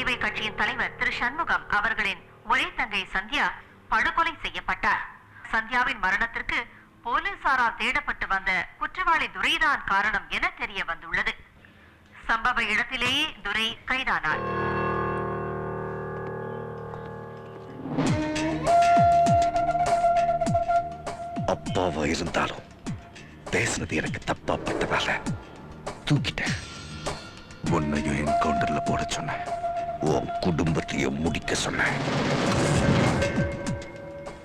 சேவை கட்சியின் தலைவர் திரு சண்முகம் அவர்களின் ஒரே தங்கை சந்தியா படுகொலை செய்யப்பட்டார். சந்தியாவின் மரணத்திற்கு போலீசாரால் தேடப்பட்டு வந்த குற்றவாளி துரைதான் காரணம் என தெரிய வந்துள்ளது. சம்பவ இடத்திலேயே துரை கைதானார். அப்பாவா இருந்தாலும் பேசுனது எனக்கு தப்பா பட்டதால தூக்கிட்டேன். உன்னையும் என்கவுண்டர்ல போட சொன்னேன். உன் குடும்பத்தையும் முடிக்க சொன்னேன்.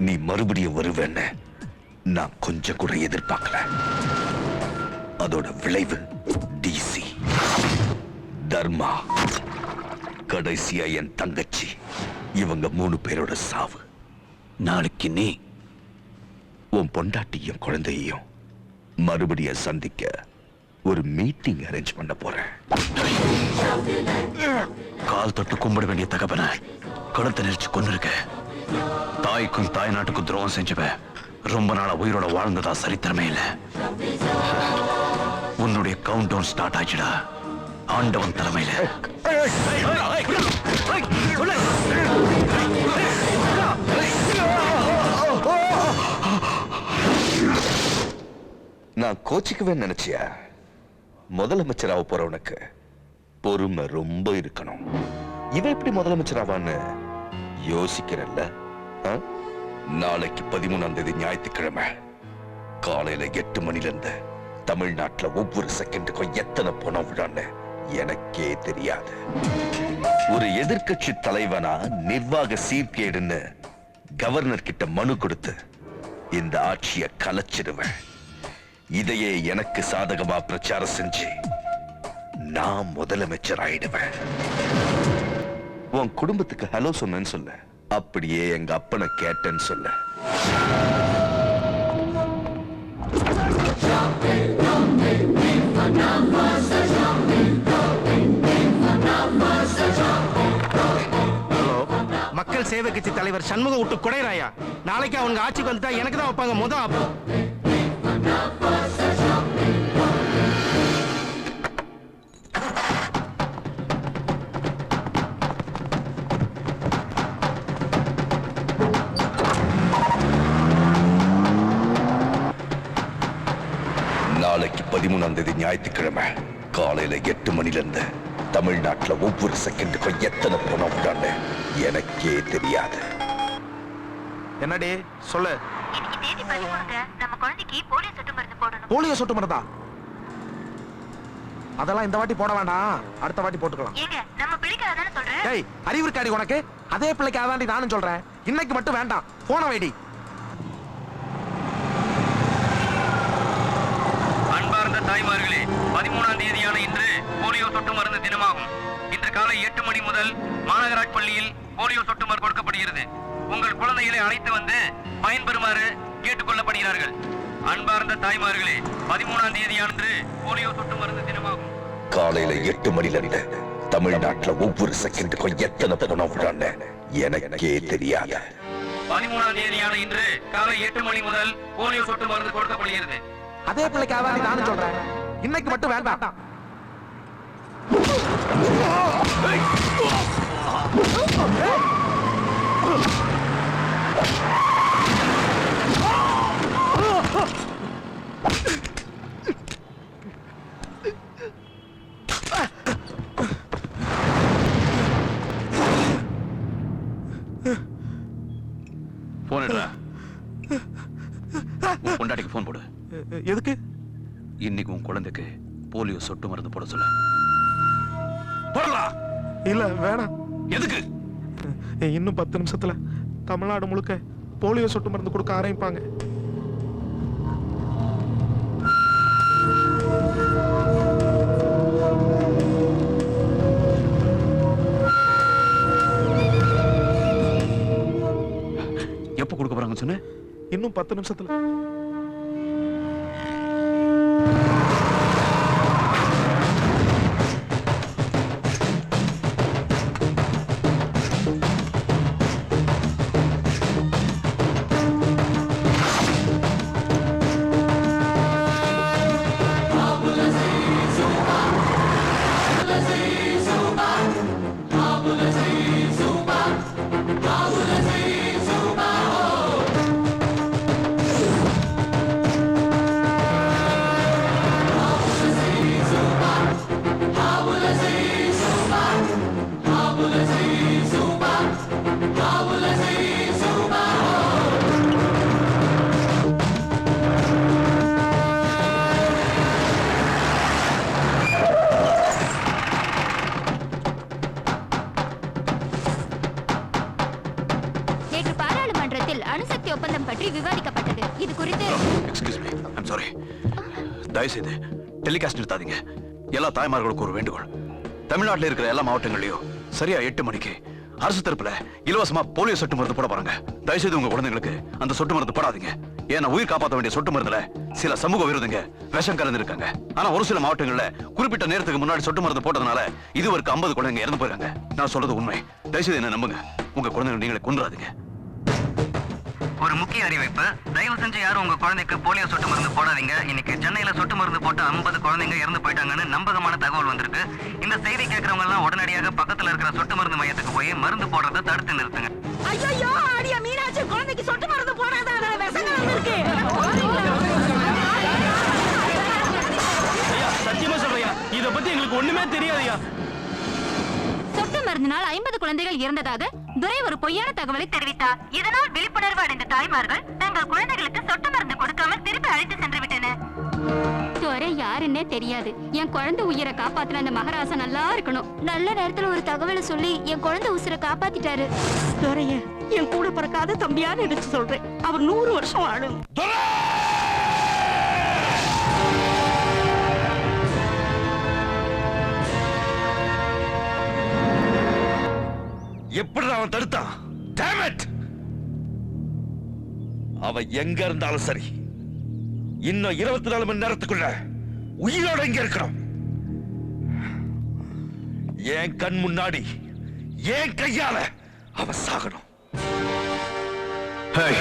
நீ மறுபடியும் வருவேன்னு நான் கொஞ்சம் கூட எதிர்பார்க்கல. அதோட விளைவு டிசி, தர்மா, கடைசியா என் தங்கச்சி, இவங்க 3 பேரோட சாவு. நாளைக்கு நீ உன் பொண்டாட்டியும் குழந்தையும் மறுபடியும் சந்திக்க ஒரு மீட்டிங் அரேஞ்ச் பண்ண போறேன். கால் தொட்டு கும்பிட வேண்டிய தகப்பன கழுத்தை நெரிச்சு கொண்டு இருக்க. தாய்க்கும் தாய் நாட்டுக்கும் துரோகம் செஞ்சவ ரொம்ப நாளா உயிரோட வாழ்ந்ததா சரித்திரமே இல்ல. உன்னுடைய கவுண்ட் டவுன் ஸ்டார்ட் ஆச்சுடா. ஆண்டவன் தலைமையில நான் கோச்சிக்கவே நினைச்சியா? முதலமைச்சராக போறவனுக்கு பொறுமை ரொம்ப இருக்கணும். இவன் எப்படி முதலமைச்சராவான்னு யோசிக்கிறல்ல? நாளைக்கு 13ஆம் தேதி ஞாயிற்றுக்கிழமை காலையில 8 மணில இருந்து தமிழ்நாட்டுல ஒவ்வொரு செகண்டுக்கும் எத்தனை பணம் விழான்னு எனக்கே தெரியாது. ஒரு எதிர்கட்சி தலைவனா நிர்வாக சீர்கேடுன்னு கவர்னர் கிட்ட மனு கொடுத்து இந்த ஆட்சியை கலைச்சிடுவேன். இதையே எனக்கு சாதகமா பிரச்சாரம் செஞ்சு நான் முதலமைச்சர் ஆயிடுவேன். உன் குடும்பத்துக்கு ஹலோ சொன்னேன்னு சொல்ல, அப்படியே எங்க அப்பனை கேட்டேன்னு சொல்ல. மக்கள் சேவை கட்சி தலைவர் சண்முகம் விட்டு குடைராயா. நாளைக்கு அவங்க ஆட்சிக்கு வந்துட்டா எனக்கு தான் வைப்பாங்க முத ஆப்பு. நாளைக்கு 13ஆம் தேதி ஞாயிற்றுக்கிழமை காலையில 8 மணில இருந்து தமிழ்நாட்டுல ஒவ்வொரு செகண்டுக்கும் எத்தனை பணம் விடான்னு எனக்கே தெரியாது. என்னடி சொல்லு. நம்ம குழந்தைக்கு போலியோ சொட்டு மருந்து போடணும். போலியோ சொட்டு மருந்தா? அதெல்லாம் இந்த வாட்டி போட வேண்டாம், அடுத்த வாட்டி போட்டுக்கலாம். ஏங்க நம்ம பிள்ளைக்கு அதானே சொல்றேன். ஏய் அறிவு இருக்காடி உனக்கு? அதே பிள்ளைக்கு அதாண்டி நானும் சொல்றேன். இன்னைக்கு மட்டும் வேண்டாம், போன வைடி. அன்பார்ந்த தாய்மார்களே, 13ஆம் தேதியான இன்று போலியோ சொட்டு மருந்து தினமாகும். இன்று காலை 8 மணி முதல் மாநகராட்சி பள்ளியில் போலியோ சொட்டு மருந்து கொடுக்கப்படுகிறது. உங்கள் குழந்தைகளை அழைத்து வந்து பயன்பெறுமாறு கேட்டுக்கொள்ளப்படுகிறார்கள். அன்பார்ந்த தாய்மார்களே, 13ஆம் தேதியானது போலியோ சொட்டு மருந்து தினமாகும். காலையில 8 மணில இருந்து தமிழ்நாட்டுல ஒவ்வொரு செகண்டுக்கும் எத்தனை பணம் விடான்னு எனக்கே தெரியாது. 13ஆம் தேதியான இன்று காலை 8 மணி முதல் போலியோ சொட்டு மருந்து கொடுக்கப்படுகிறது. அதே பிள்ளைக்கு அதாண்டி நானும் சொல்றேன். இன்னைக்கு மட்டும் வேண்டாம். போன் எடுறா. பொண்டாட்டிக்கு போன் போடு. எதுக்கு? இன்னைக்கு உன் குழந்தைக்கு போலியோ சொட்டு மருந்து போட சொல்ல. போடலாம். இல்ல வேணாம். எதுக்கு? இன்னும் 10 நிமிஷத்துல தமிழ்நாடு முழுக்க போலியோ சொட்டு மருந்து கொடுக்க ஆரம்பிப்பாங்க. எப்ப கொடுக்க போறாங்கன்னு சொன்ன? இன்னும் 10 நிமிஷத்துல. உற்பத்தி ஒப்பந்தம் பற்றி விவாதிக்கப்பட்டது. இது குறித்து எக்ஸ்கியூஸ் மீ, ஐம் சாரி. தயவு செய்து டெலிகாஸ்ட் நிறுத்தாதீங்க. எல்லா தாய்மார்களுக்கும் ஒரு வேண்டுகோள். தமிழ்நாட்டில் இருக்கிற எல்லா மாவட்டங்களையும் சரியா 8 மணிக்கு அரசு தரப்புல இலவசமா போலியோ சொட்டு மருந்து போட போறாங்க. தயவுசெய்து உங்க குழந்தைங்களுக்கு அந்த சொட்டு மருந்து போடாதீங்க. ஏன்னா உயிர் காப்பாற்ற வேண்டிய சொட்டு மருந்துல சில சமூக விரோதிங்க விஷம் கலந்து இருக்காங்க. ஆனா ஒரு சில மாவட்டங்கள்ல குறிப்பிட்ட நேரத்துக்கு முன்னாடி சொட்டு மருந்து போட்டதுனால இதுவரைக்கும் 50 குழந்தைங்க இறந்து போயிருக்காங்க. நான் சொல்றது உண்மை. தயவுசெய்து என்ன நம்புங்க. உங்க குழந்தைங்க நீங்களே கொன்றாதீங்க. ஒரு முக்கிய அறிவிப்பு, தயவு செஞ்சு யாரும் உங்க குழந்தைக்கு போலியோ சொட்டு மருந்து போடாதீங்க. இன்னைக்கு சென்னையில சொட்டு மருந்து போட்டு 50 குழந்தைங்க இறந்து போயிட்டாங்கன்னு நம்பகமான தகவல் வந்திருக்கு. இந்த செய்தி கேட்கறவங்க எல்லாம் உடனடியாக பக்கத்துல இருக்கிற சொட்டு மருந்து மையத்துக்கு போய் மருந்து போடுறதை தடுத்து நிறுத்துங்க. ஐயோ அடிய மீனாட்சி, குழந்தைக்கு சொட்டு மருந்து போடாத, அதுல விஷம் கலந்திருக்கு. சத்தியமா சொல்றியா? இத பத்தி எங்களுக்கு ஒண்ணுமே தெரியாதுயா. சொட்டு மருந்தினால் 50 குழந்தைகள் இறந்ததாக துரை ஒரு பொய்யான தகவலை தெரிவித்தார். இதனால் விழிப்புணர்வு அடைந்த தாய்மார்கள் தங்கள் குழந்தைகளுக்கு சொட்டு மருந்து கொடுக்காமல் திருப்பி அழைத்து சென்று விட்டனர். துரை யாருன்னே தெரியாது. என் குழந்தை உயிரை காப்பாத்துல அந்த மகாராசா நல்லா இருக்கணும். நல்ல நேரத்துல ஒரு தகவலை சொல்லி என் குழந்தை உயிரை காப்பாத்திட்டாரு. துரைய என் கூட பிறக்காத தம்பியா நினைச்சு சொல்றேன். அவர் 100 வருஷம் வாழும். எப்படி அவன் தடுத்தான்? Damn it! அவன் எங்க இருந்தாலும் சரி, இன்னும் 24 மணி நேரத்துக்குள்ள உயிரோட இங்க இருக்கணும். என் கண் முன்னாடி என் கையால அவன் சாகணும். Hey!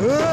Hey!